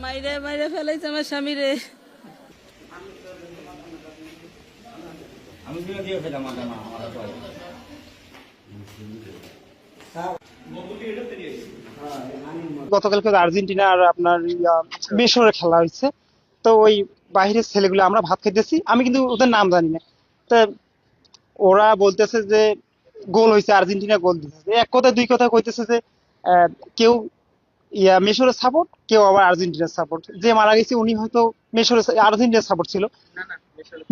মাইরে মাইরে ফেলাইছে আমার স্বামী রে। গতকালকে আর্জেন্টিনা আর আপনার মিশরের খেলা হয়েছে। তো ওই বাইরের ছেলেগুলো আমরা ভাত খাইতেছি, আমি কিন্তু ওদের নাম জানি না। তা ওরা বলতেছে যে গোল হয়েছে, আর্জেন্টিনা গোল দিতেছে, এক কথা দুই কথা কইতেছে যে আহ, কেউ মিশরের সাপোর্ট, কেউ আবার আর্জেন্টিনার সাপোর্ট। যে মারা গেছে উনি হয়তো আর্জেন্টিনার সাপোর্ট ছিল,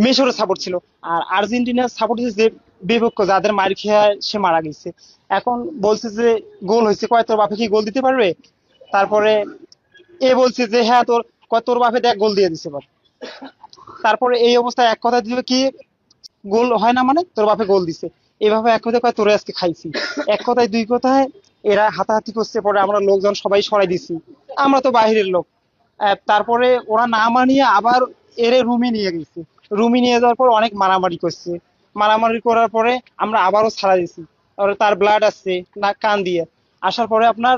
মিশরের সাপোর্ট ছিল। আর আর্জেন্টিনার সাপোর্ট যে বিপক্ষ যাদের মার খেয়ে সে মারা গেছে। এখন বলছে যে গোল হয়েছে, কয় তোর বাপে কি গোল দিতে পারবে? তারপরে এ বলছে যে হ্যাঁ তোর, কয় তোর বাপে দেখ গোল দিয়ে দিছে এবার। তারপরে এই অবস্থায় এক কথা দিবে কি, গোল হয় না মানে তোর বাপে গোল দিছে। এভাবে এক কথায় কয় তোরে আজকে খাইছি। এক কথায় দুই কথায় এরা হাতাহাতি করছে, পরে আমরা লোকজন সবাই সরাই দিছি, আমরা তো বাইরের লোক। তারপরে ওরা না মানিয়ে আবার এরে রুমে নিয়ে গেছে। রুমে নিয়ে যাওয়ার পর অনেক মারামারি করছে। মারামারি করার পরে আমরা আবারও ছাড়া দিছি। তার ব্লাড আসছে না কান দিয়ে। আসার পরে আপনার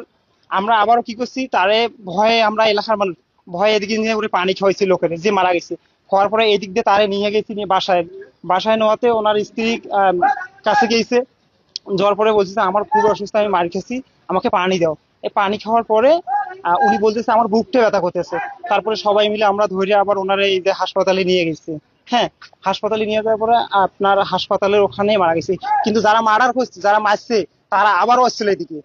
আমরা আবারও কি করছি, তারে ভয়ে আমরা এলাকার মানুষ ভয়ে এদিকে নিয়ে ওরে পানি খাওয়াইছি লোকের যে মারা গেছে। খাওয়ার পরে এদিক দিয়ে তারে নিয়ে গেছি, নিয়ে বাসায় বাসায় নেওয়াতে ওনার স্ত্রী কাছে গেছে। যাওয়ার পরে বলছে যে আমার খুব অসুস্থ, আমি মার খেয়েছি, আমাকে পানি দাও। এই পানি খাওয়ার পরে উনি বলতেছে আমার বুকটা ব্যথা করতেছে। তারপরে সবাই মিলে আমরা ধরে আবার ওনার এই যে হাসপাতালে নিয়ে গেছি। হ্যাঁ, হাসপাতালে নিয়ে যাওয়ার পরে আপনার হাসপাতালের ওখানে মারা গেছে। কিন্তু যারা মারার করছে, যারা মারছে, তারা আবারও আসছিল এদিকে,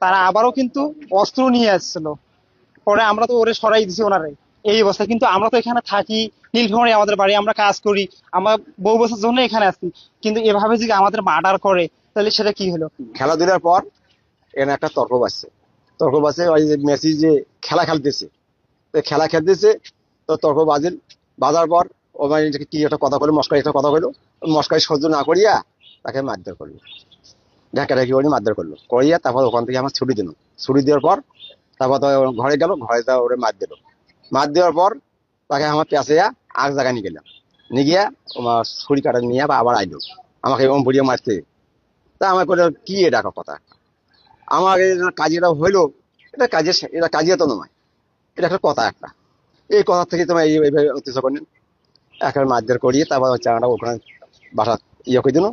তারা আবারও কিন্তু অস্ত্র নিয়ে আসছিল। পরে আমরা তো ওরে সরাই দিছি ওনারে। এই অবস্থা, কিন্তু আমরা তো এখানে থাকি, নীলফামারী আমাদের বাড়ি, আমরা কাজ করি, আমরা বহু বছর জন্য এখানে আছি। কিন্তু এভাবে যদি আমাদের মার্ডার করে তাহলে সেটা কি হলো? খেলাধুলার পর এখানে একটা তর্ক বাজছে। তর্ক বাজছে ওই যে মেসি যে খেলা খেলতেছে, তো খেলা খেলতেছে, তো তর্ক বাজার পর ও মানে কি একটা কথা বলে, মস্কারি একটা কথা বললো। মস্কারি সহ্য না করিয়া তাকে মারধর করলো, ঢাকাঢাকি করে মারধর করলো, করিয়া তারপর ওখান থেকে আমার ছুটি দিল। ছুটি দেওয়ার পর তারপর তো ঘরে গেল, ঘরে তা ওরে মার দিল। মার দেওয়ার পর তাকে আমার পেঁচে আগ জায়গায় নিয়ে গেলাম, নিয়ে গিয়া আমার ছুরি কাটা নিয়ে আবার আইলো আমাকে ওম ভরিয়ে মারতে। তা আমার করে কি এটা কথা, আমার কাজটা হইলো, এটা কাজে তো নয়, এটা একটা কথা একটা। এই কথা থেকে তোমার এইভাবে উত্তেজ করেন একটা মারধর করিয়ে তারপর চাঙাটা ওখানে বাসা করে দিল।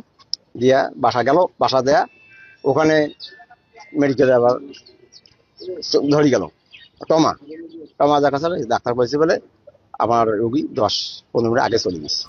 দিয়া বাসা গেল, বাসা দেয়া ওখানে মেডিকেলে আবার ধরে গেল টমা। টমা দেখা ডাক্তার বলছে বলে আমার রুগী 10-15 মিনিট আগে চলে গেছে।